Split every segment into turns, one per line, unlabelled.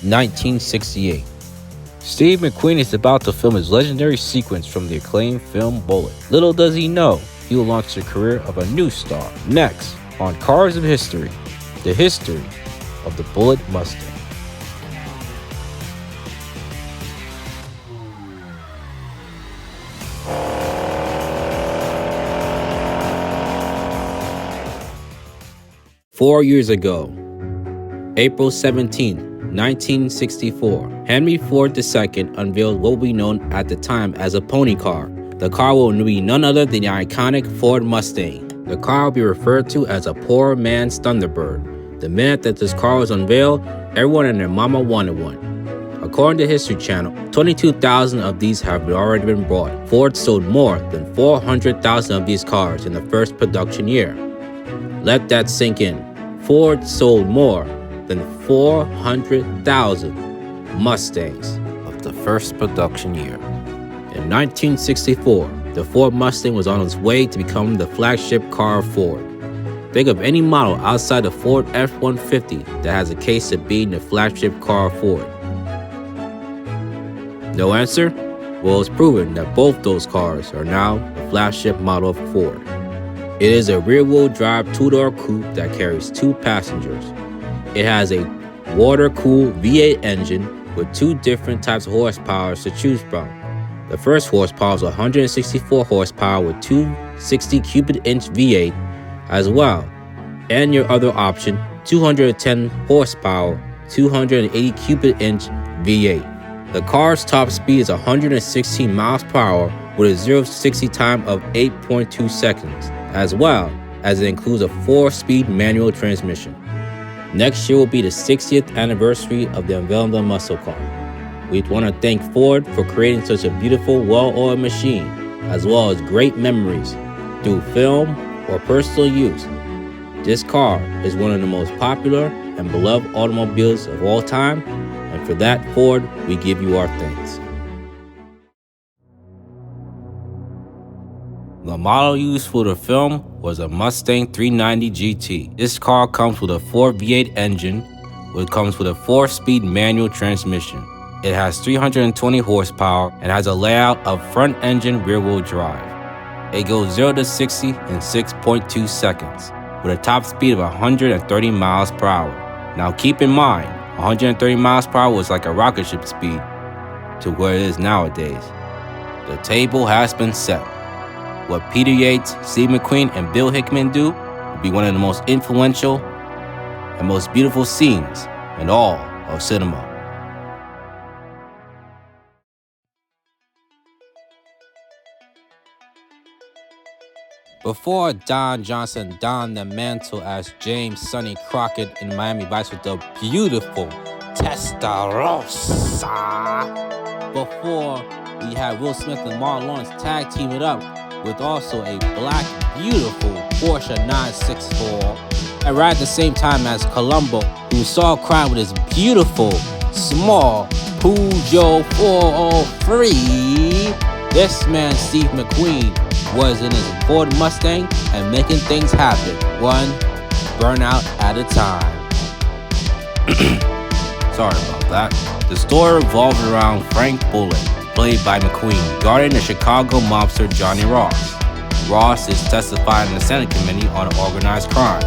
1968. Steve McQueen is about to film his legendary sequence from the acclaimed film Bullitt. Little does he know, he will launch the career of a new star. Next, on Cars of History, the history of the Bullitt Mustang. "4 years ago, April 17, 1964, Henry Ford II unveiled what will be known at the time as a pony car. The car will be none other than the iconic Ford Mustang. The car will be referred to as a poor man's Thunderbird. The minute that this car was unveiled, everyone and their mama wanted one. According to History Channel, 22,000 of these have already been bought. Ford sold more than 400,000 of these cars in the first production year. Let that sink in. Ford sold more than 400,000 Mustangs of the first production year. In 1964, the Ford Mustang was on its way to become the flagship car of Ford. Think of any model outside the Ford F-150 that has a case of being the flagship car of Ford. No answer? Well, it's proven that both those cars are now the flagship model of Ford. It is a rear-wheel drive two-door coupe that carries 2 passengers. It has a water-cooled V8 engine with 2 different types of horsepower to choose from. The first horsepower is 164 horsepower with 2 60 cubic inch V8 as well, and your other option, 210 horsepower, 280 cubic inch V8. The car's top speed is 116 miles per hour with a 0-60 time of 8.2 seconds, as well as it includes a 4-speed manual transmission. Next year will be the 60th anniversary of the unveiling of the muscle car. We want to thank Ford for creating such a beautiful, well-oiled machine, as well as great memories through film or personal use. This car is one of the most popular and beloved automobiles of all time, and for that, Ford, we give you our thanks. The model used for the film was a Mustang 390 GT. This car comes with a 4 V8 engine, which comes with a 4-speed manual transmission. It has 320 horsepower and has a layout of front engine rear-wheel drive. It goes 0 to 60 in 6.2 seconds, with a top speed of 130 miles per hour. Now keep in mind, 130 miles per hour was like a rocket ship speed to where it is nowadays. The table has been set. What Peter Yates, Steve McQueen, and Bill Hickman do will be one of the most influential and most beautiful scenes in all of cinema. Before Don Johnson donned the mantle as James Sonny Crockett in Miami Vice with the beautiful Testarossa. Before we had Will Smith and Marlon Lawrence tag team it up with also a black, beautiful Porsche 964. And right at the same time as Columbo, who saw crime with his beautiful, small Peugeot 403. This man, Steve McQueen, was in his Ford Mustang and making things happen, one burnout at a time. Sorry about that. The story revolves around Frank Bullitt, played by McQueen, guarding the Chicago mobster Johnny Ross. Ross is testifying in the Senate Committee on Organized Crime.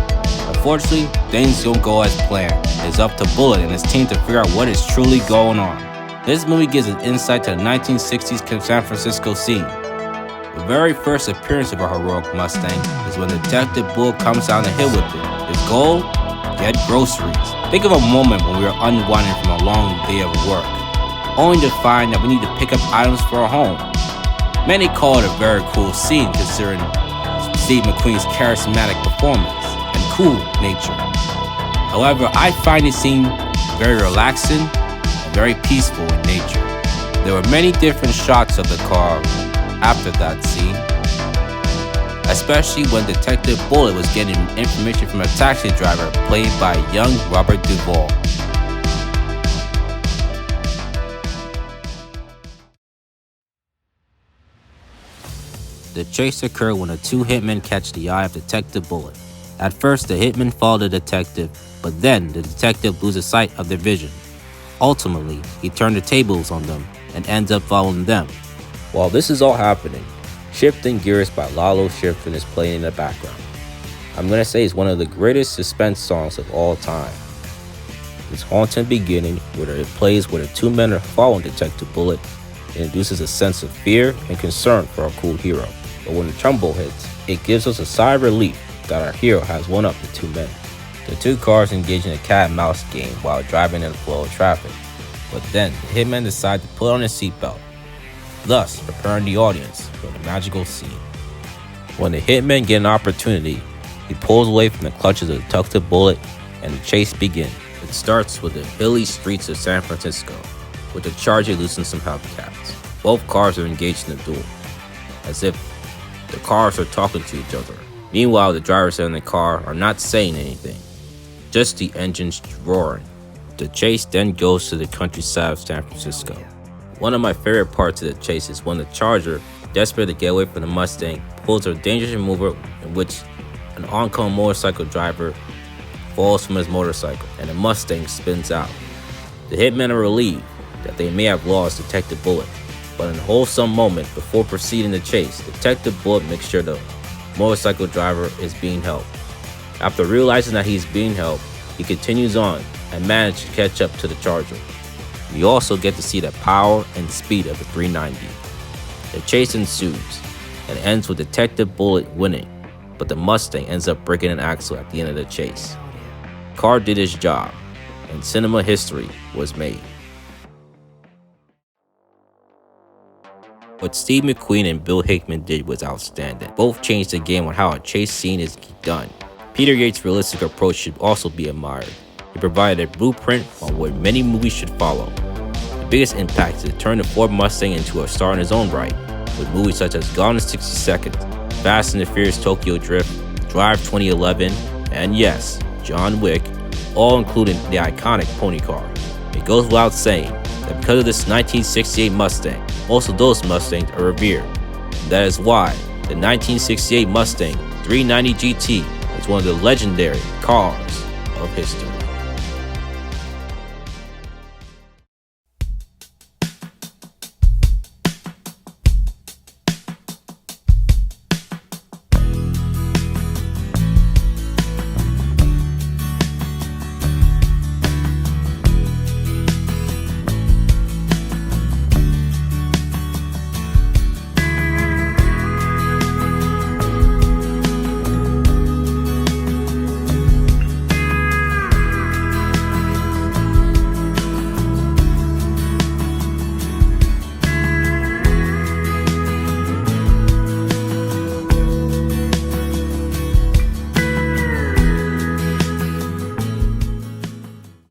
Unfortunately, things don't go as planned. It's up to Bullitt and his team to figure out what is truly going on. This movie gives an insight to the 1960s San Francisco scene. The very first appearance of a heroic Mustang is when Detective Bullitt comes down the hill with it. His goal? Get groceries. Think of a moment when we are unwinding from a long day of work, only to find that we need to pick up items for our home. Many call it a very cool scene considering Steve McQueen's charismatic performance and cool nature. However, I find the scene very relaxing and very peaceful in nature. There were many different shots of the car after that scene, especially when Detective Bullitt was getting information from a taxi driver played by young Robert Duvall. The chase occurred when the 2 hitmen catch the eye of Detective Bullitt. At first, the hitmen follow the detective, but then the detective loses sight of their vision. Ultimately, he turned the tables on them and ends up following them. While this is all happening, Shifting Gears by Lalo Schifrin is playing in the background. I'm gonna say it's one of the greatest suspense songs of all time. Its haunting beginning, where it plays where the two men are following Detective Bullitt, it induces a sense of fear and concern for our cool hero. But when the trumbo hits, it gives us a sigh of relief that our hero has won up the two men. The two cars engage in a cat and mouse game while driving in the flow of traffic. But then, the hitman decides to put on his seatbelt, thus preparing the audience for the magical scene. When the hitman gets an opportunity, he pulls away from the clutches of Detective Bullitt and the chase begins. It starts with the hilly streets of San Francisco, with the Charger losing some hubcaps. Both cars are engaged in a duel, as if the cars are talking to each other. Meanwhile, the drivers in the car are not saying anything, just the engines roaring. The chase then goes to the countryside of San Francisco. One of my favorite parts of the chase is when the Charger, desperate to get away from the Mustang, pulls a dangerous maneuver in which an oncoming motorcycle driver falls from his motorcycle and the Mustang spins out. The hitmen are relieved that they may have lost Detective Bullitt, but in a wholesome moment before proceeding the chase, Detective Bullitt makes sure the motorcycle driver is being helped. After realizing that he's being helped, he continues on and manages to catch up to the Charger. We also get to see the power and speed of the 390. The chase ensues and ends with Detective Bullitt winning, but the Mustang ends up breaking an axle at the end of the chase. The car did its job, and cinema history was made. What Steve McQueen and Bill Hickman did was outstanding. Both changed the game on how a chase scene is done. Peter Yates' realistic approach should also be admired. He provided a blueprint on what many movies should follow. The biggest impact is to turn the Ford Mustang into a star in his own right, with movies such as Gone in 60 Seconds, Fast and the Furious Tokyo Drift, Drive 2011, and yes, John Wick, all including the iconic pony car. It goes without saying that because of this 1968 Mustang, most of those Mustangs are revered. And that is why the 1968 Mustang 390 GT is one of the legendary cars of history.